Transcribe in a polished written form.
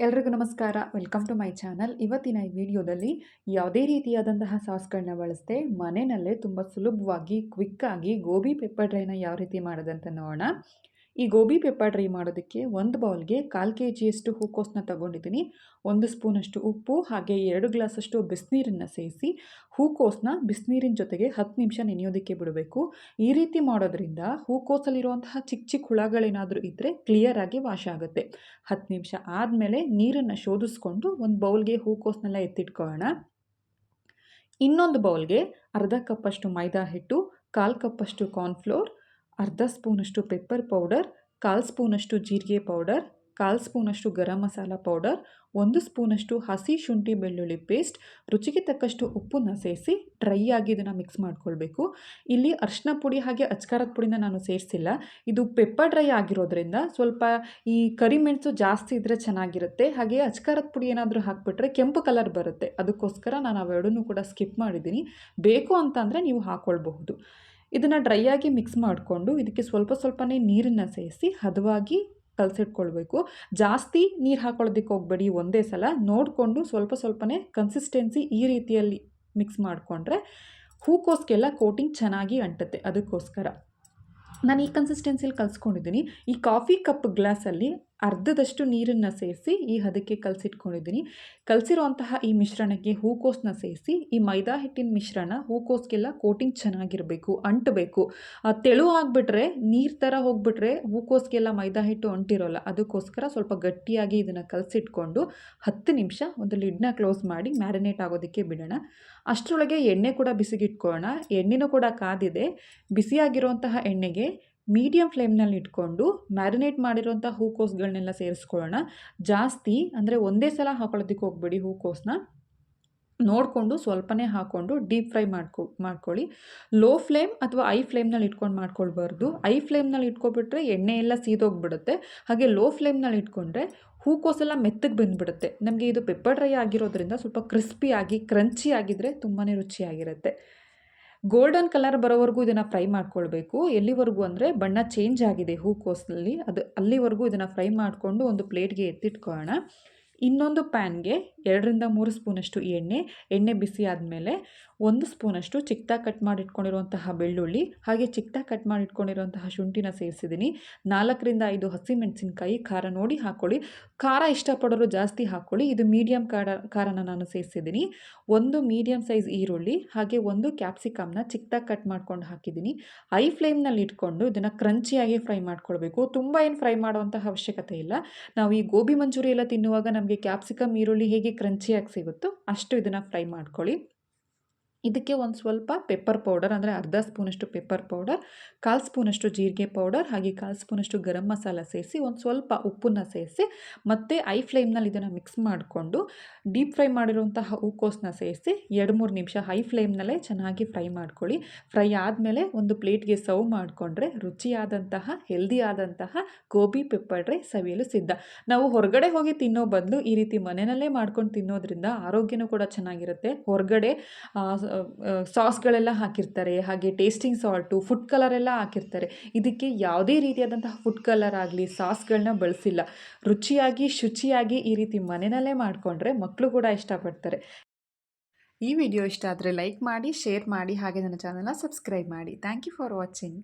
ಎಲ್ರಿಗೂ ನಮಸ್ಕಾರ. Welcome to my channel. ಇವತ್ತಿನ ಈ ವಿಡಿಯೋದಲ್ಲಿ ಯಾವುದೇ ರೀತಿಯಾದಂತಹ ಸಾಸ್ಗಳನ್ನ ಬಳಸದೆ ಮನೆಯಲ್ಲೇ ತುಂಬ ಸುಲಭವಾಗಿ ಕ್ವಿಕ್ಕಾಗಿ ಗೋಬಿ ಪೆಪ್ಪರ್ ಡ್ರೈನ ಯಾವ ರೀತಿ ಮಾಡೋದಂತ ನೋಡೋಣ. ಈ ಗೋಬಿ ಪೆಪ್ಪರ್ ಡ್ರೈ ಮಾಡೋದಕ್ಕೆ ಒಂದು ಬೌಲ್ಗೆ 1/4 kgಯಷ್ಟು ಹೂಕೋಸನ್ನ ತಗೊಂಡಿದ್ದೀನಿ. 1 ಸ್ಪೂನಷ್ಟು ಉಪ್ಪು ಹಾಗೆ 2 ಗ್ಲಾಸಷ್ಟು ಬಿಸಿನೀರನ್ನು ಸೇರಿಸಿ ಹೂಕೋಸನ್ನ ಬಿಸಿನೀರಿನ ಜೊತೆಗೆ 10 ನಿಮಿಷ ನೆನೆಯೋದಕ್ಕೆ ಬಿಡಬೇಕು. ಈ ರೀತಿ ಮಾಡೋದ್ರಿಂದ ಹೂಕೋಸಲ್ಲಿರುವಂತಹ ಚಿಕ್ಕ ಚಿಕ್ಕ ಹುಳಗಳೇನಾದರೂ ಇದ್ದರೆ ಕ್ಲಿಯರಾಗಿ ವಾಶ್ ಆಗುತ್ತೆ. 10 ನಿಮಿಷ ಆದಮೇಲೆ ನೀರನ್ನು ಶೋಧಿಸ್ಕೊಂಡು ಒಂದು ಬೌಲ್ಗೆ ಹೂಕೋಸನ್ನೆಲ್ಲ ಎತ್ತಿಟ್ಕೊಳ್ಳೋಣ. ಇನ್ನೊಂದು ಬೌಲ್ಗೆ ಅರ್ಧ ಕಪ್ಪಷ್ಟು ಮೈದಾ ಹಿಟ್ಟು, 1/4 ಕಪ್ಪಷ್ಟು ಕಾರ್ನ್ಫ್ಲೋರ್, ಅರ್ಧ ಸ್ಪೂನಷ್ಟು ಪೆಪ್ಪರ್ ಪೌಡರ್, 1/4 ಸ್ಪೂನಷ್ಟು ಜೀರಿಗೆ ಪೌಡರ್, 1/4 ಸ್ಪೂನಷ್ಟು ಗರಂ ಮಸಾಲ ಪೌಡರ್, 1 ಸ್ಪೂನಷ್ಟು ಹಸಿ ಶುಂಠಿ ಬೆಳ್ಳುಳ್ಳಿ ಪೇಸ್ಟ್, ರುಚಿಗೆ ತಕ್ಕಷ್ಟು ಉಪ್ಪನ್ನು ಸೇರಿಸಿ ಡ್ರೈ ಆಗಿ ಇದನ್ನು ಮಿಕ್ಸ್ ಮಾಡ್ಕೊಳ್ಬೇಕು. ಇಲ್ಲಿ ಅರಿಶಿನ ಪುಡಿ ಹಾಗೆ ಅಚ್ಕಾರದ ಪುಡಿನ ನಾನು ಸೇರಿಸಿಲ್ಲ. ಇದು ಪೆಪ್ಪರ್ ಡ್ರೈ ಆಗಿರೋದ್ರಿಂದ ಸ್ವಲ್ಪ ಈ ಕರಿಮೆಣಸು ಜಾಸ್ತಿ ಇದ್ದರೆ ಚೆನ್ನಾಗಿರುತ್ತೆ. ಹಾಗೆ ಅಚ್ಕಾರದ ಪುಡಿ ಏನಾದರೂ ಹಾಕಿಬಿಟ್ರೆ ಕೆಂಪು ಕಲರ್ ಬರುತ್ತೆ. ಅದಕ್ಕೋಸ್ಕರ ನಾನು ಅವೆರಡನ್ನೂ ಕೂಡ ಸ್ಕಿಪ್ ಮಾಡಿದ್ದೀನಿ. ಬೇಕು ಅಂತಂದರೆ ನೀವು ಹಾಕ್ಕೊಳ್ಬಹುದು. ಇದನ್ನು ಡ್ರೈ ಆಗಿ ಮಿಕ್ಸ್ ಮಾಡಿಕೊಂಡು ಇದಕ್ಕೆ ಸ್ವಲ್ಪ ಸ್ವಲ್ಪನೇ ನೀರನ್ನು ಸೇರಿಸಿ ಹದವಾಗಿ ಕಲಸಿಟ್ಕೊಳ್ಬೇಕು. ಜಾಸ್ತಿ ನೀರು ಹಾಕೊಳ್ಳೋದಕ್ಕೆ ಹೋಗಬೇಡಿ. ಒಂದೇ ಸಲ ನೋಡಿಕೊಂಡು ಸ್ವಲ್ಪ ಸ್ವಲ್ಪನೇ ಕನ್ಸಿಸ್ಟೆನ್ಸಿ ಈ ರೀತಿಯಲ್ಲಿ ಮಿಕ್ಸ್ ಮಾಡಿಕೊಂಡ್ರೆ ಹೂಕೋಸ್ಗೆಲ್ಲ ಕೋಟಿಂಗ್ ಚೆನ್ನಾಗಿ ಅಂಟುತ್ತೆ. ಅದಕ್ಕೋಸ್ಕರ ನಾನು ಈ ಕನ್ಸಿಸ್ಟೆನ್ಸಿಯಲ್ಲಿ ಕಲಿಸ್ಕೊಂಡಿದ್ದೀನಿ. ಈ ಕಾಫಿ ಕಪ್ ಗ್ಲಾಸಲ್ಲಿ ಅರ್ಧದಷ್ಟು ನೀರನ್ನು ಸೇರಿಸಿ ಈ ಹದಕ್ಕೆ ಕಲಸಿಟ್ಕೊಂಡಿದ್ದೀನಿ. ಕಲಸಿರುವಂತಹ ಈ ಮಿಶ್ರಣಕ್ಕೆ ಹೂಕೋಸನ್ನ ಸೇರಿಸಿ ಈ ಮೈದಾ ಹಿಟ್ಟಿನ ಮಿಶ್ರಣ ಹೂಕೋಸ್ಗೆಲ್ಲ ಕೋಟಿಂಗ್ ಚೆನ್ನಾಗಿರಬೇಕು, ಅಂಟಬೇಕು. ತೆಳು ಆಗಿಬಿಟ್ರೆ ನೀರು ಥರ ಹೋಗಿಬಿಟ್ರೆ ಹೂಕೋಸ್ಗೆಲ್ಲ ಮೈದಾ ಹಿಟ್ಟು ಅಂಟಿರೋಲ್ಲ. ಅದಕ್ಕೋಸ್ಕರ ಸ್ವಲ್ಪ ಗಟ್ಟಿಯಾಗಿ ಇದನ್ನು ಕಲಸಿಟ್ಕೊಂಡು 10 ನಿಮಿಷ ಒಂದು ಲಿಡ್ನ ಕ್ಲೋಸ್ ಮಾಡಿ ಮ್ಯಾರಿನೇಟ್ ಆಗೋದಕ್ಕೆ ಬಿಡೋಣ. ಅಷ್ಟರೊಳಗೆ ಎಣ್ಣೆ ಕೂಡ ಬಿಸಿಗಿಟ್ಕೊಳ್ಳೋಣ. ಎಣ್ಣೆನೂ ಕೂಡ ಕಾದಿದೆ. ಬಿಸಿಯಾಗಿರುವಂತಹ ಎಣ್ಣೆಗೆ ಮೀಡಿಯಮ್ ಫ್ಲೇಮ್ನಲ್ಲಿ ಇಟ್ಕೊಂಡು ಮ್ಯಾರಿನೇಟ್ ಮಾಡಿರೋಂಥ ಹೂಕೋಸುಗಳನ್ನೆಲ್ಲ ಸೇರಿಸ್ಕೊಳ್ಳೋಣ. ಜಾಸ್ತಿ ಅಂದರೆ ಒಂದೇ ಸಲ ಹಾಕೊಳ್ಳೋದಕ್ಕೆ ಹೋಗಬೇಡಿ. ಹೂಕೋಸನ್ನ ನೋಡಿಕೊಂಡು ಸ್ವಲ್ಪನೇ ಹಾಕ್ಕೊಂಡು ಡೀಪ್ ಫ್ರೈ ಮಾಡ್ಕೊಳ್ಳಿ. ಲೋ ಫ್ಲೇಮ್ ಅಥವಾ ಐ ಫ್ಲೇಮ್ನಲ್ಲಿ ಇಟ್ಕೊಂಡು ಮಾಡ್ಕೊಳ್ಬಾರ್ದು. ಐ ಫ್ಲೇಮ್ನಲ್ಲಿ ಇಟ್ಕೊಬಿಟ್ರೆ ಎಣ್ಣೆ ಎಲ್ಲ ಸೀದೋಗ್ಬಿಡುತ್ತೆ. ಹಾಗೆ ಲೋ ಫ್ಲೇಮ್ನಲ್ಲಿ ಇಟ್ಕೊಂಡ್ರೆ ಹೂಕೋಸೆಲ್ಲ ಮೆತ್ತಗೆ ಬಂದುಬಿಡುತ್ತೆ. ನಮಗೆ ಇದು ಪೆಪ್ಪರ್ ಡ್ರೈ ಆಗಿರೋದ್ರಿಂದ ಸ್ವಲ್ಪ ಕ್ರಿಸ್ಪಿಯಾಗಿ ಕ್ರಂಚಿ ಆಗಿದ್ದರೆ ತುಂಬಾ ರುಚಿಯಾಗಿರುತ್ತೆ. ಗೋಲ್ಡನ್ ಕಲರ್ ಬರೋವರೆಗೂ ಇದನ್ನು ಫ್ರೈ ಮಾಡ್ಕೊಳ್ಬೇಕು. ಎಲ್ಲಿವರೆಗೂ ಅಂದರೆ ಬಣ್ಣ ಚೇಂಜ್ ಆಗಿದೆ ಹೂಕೋಸಲ್ಲಿ ಅಲ್ಲಿವರೆಗೂ ಇದನ್ನು ಫ್ರೈ ಮಾಡಿಕೊಂಡು ಒಂದು ಪ್ಲೇಟ್ಗೆ ಎತ್ತಿಟ್ಕೊಳ್ಳೋಣ. ಇನ್ನೊಂದು ಪ್ಯಾನ್ಗೆ 2-3 ಸ್ಪೂನಷ್ಟು ಎಣ್ಣೆ ಬಿಸಿ ಆದಮೇಲೆ 1 ಸ್ಪೂನಷ್ಟು ಚಿಕ್ಕದಾಗಿ ಕಟ್ ಮಾಡಿಟ್ಕೊಂಡಿರುವಂತಹ ಬೆಳ್ಳುಳ್ಳಿ ಹಾಗೆ ಚಿಕ್ಕದಾಗಿ ಕಟ್ ಮಾಡಿಟ್ಕೊಂಡಿರುವಂತಹ ಶುಂಠಿನ ಸೇರಿಸಿದ್ದೀನಿ. 4-5 ಹಸಿಮೆಣಸಿನಕಾಯಿ ಖಾರ ನೋಡಿ ಹಾಕ್ಕೊಳ್ಳಿ. ಖಾರ ಇಷ್ಟಪಡೋರು ಜಾಸ್ತಿ ಹಾಕ್ಕೊಳ್ಳಿ. ಇದು ಮೀಡಿಯಮ್ ಖಾರನ ನಾನು ಸೇರಿಸಿದ್ದೀನಿ. 1 ಮೀಡಿಯಮ್ ಸೈಜ್ ಈರುಳ್ಳಿ ಹಾಗೆ 1 ಕ್ಯಾಪ್ಸಿಕಮ್ನ ಚಿಕ್ಕದಾಗಿ ಕಟ್ ಮಾಡ್ಕೊಂಡು ಹಾಕಿದ್ದೀನಿ. ಐ ಫ್ಲೇಮ್ನಲ್ಲಿ ಇಟ್ಕೊಂಡು ಇದನ್ನು ಕ್ರಂಚಿಯಾಗಿ ಫ್ರೈ ಮಾಡ್ಕೊಳ್ಬೇಕು. ತುಂಬ ಏನು ಫ್ರೈ ಮಾಡುವಂತಹ ಅವಶ್ಯಕತೆ ಇಲ್ಲ. ನಾವು ಈ ಗೋಬಿ ಮಂಚೂರಿ ಎಲ್ಲ ತಿನ್ನುವಾಗ ನಮಗೆ ಕ್ಯಾಪ್ಸಿಕಮ್ ಈರುಳ್ಳಿ ಹೇಗೆ ಕ್ರಂಚಿಯಾಗಿ ಸಿಗುತ್ತೋ ಅಷ್ಟು ಇದನ್ನು ಫ್ರೈ ಮಾಡ್ಕೊಳ್ಳಿ. ಇದಕ್ಕೆ ಒಂದು ಸ್ವಲ್ಪ ಪೆಪ್ಪರ್ ಪೌಡರ್ ಅಂದರೆ ಅರ್ಧ ಸ್ಪೂನಷ್ಟು ಪೆಪ್ಪರ್ ಪೌಡರ್, 1/4 ಸ್ಪೂನಷ್ಟು ಜೀರಿಗೆ ಪೌಡರ್ ಹಾಗೆ 1/4 ಸ್ಪೂನಷ್ಟು ಗರಂ ಮಸಾಲ ಸೇರಿಸಿ ಒಂದು ಸ್ವಲ್ಪ ಉಪ್ಪನ್ನು ಸೇರಿಸಿ ಮತ್ತೆ ಐ ಫ್ಲೇಮ್ನಲ್ಲಿ ಇದನ್ನು ಮಿಕ್ಸ್ ಮಾಡಿಕೊಂಡು ಡೀಪ್ ಫ್ರೈ ಮಾಡಿರುವಂತಹ ಹೂಕೋಸನ್ನ ಸೇರಿಸಿ 2-3 ನಿಮಿಷ ಹೈ ಫ್ಲೇಮ್ನಲ್ಲೇ ಚೆನ್ನಾಗಿ ಫ್ರೈ ಮಾಡ್ಕೊಳ್ಳಿ. ಫ್ರೈ ಆದಮೇಲೆ ಒಂದು ಪ್ಲೇಟ್ಗೆ ಸರ್ವ್ ಮಾಡಿಕೊಂಡ್ರೆ ರುಚಿಯಾದಂತಹ ಹೆಲ್ದಿ ಆದಂತಹ ಗೋಬಿ ಪೆಪ್ಪರ್ ಡ್ರೈ ಸವಿಯಲು ಸಿದ್ಧ. ನಾವು ಹೊರಗಡೆ ಹೋಗಿ ತಿನ್ನೋ ಬದಲು ಈ ರೀತಿ ಮನೆಯಲ್ಲೇ ಮಾಡ್ಕೊಂಡು ತಿನ್ನೋದ್ರಿಂದ ಆರೋಗ್ಯನೂ ಕೂಡ ಚೆನ್ನಾಗಿರುತ್ತೆ. ಹೊರಗಡೆ ಸಾಸ್ಗಳೆಲ್ಲ ಹಾಕಿರ್ತಾರೆ, ಹಾಗೆ ಟೇಸ್ಟಿಂಗ್ ಸಾಲ್ಟು, ಫುಡ್ ಕಲರ್ ಎಲ್ಲ ಹಾಕಿರ್ತಾರೆ. ಇದಕ್ಕೆ ಯಾವುದೇ ರೀತಿಯಾದಂತಹ ಫುಡ್ ಕಲರ್ ಆಗಲಿ ಸಾಸ್ಗಳನ್ನ ಬಳಸಿಲ್ಲ. ರುಚಿಯಾಗಿ ಶುಚಿಯಾಗಿ ಈ ರೀತಿ ಮನೆಯಲ್ಲೇ ಮಾಡಿಕೊಂಡ್ರೆ ಮಕ್ಕಳು ಕೂಡ ಇಷ್ಟಪಡ್ತಾರೆ. ಈ ವಿಡಿಯೋ ಇಷ್ಟ ಆದರೆ ಲೈಕ್ ಮಾಡಿ, ಶೇರ್ ಮಾಡಿ ಹಾಗೆ ನನ್ನ ಚಾನಲ್ನ ಸಬ್ಸ್ಕ್ರೈಬ್ ಮಾಡಿ. Thank you for watching.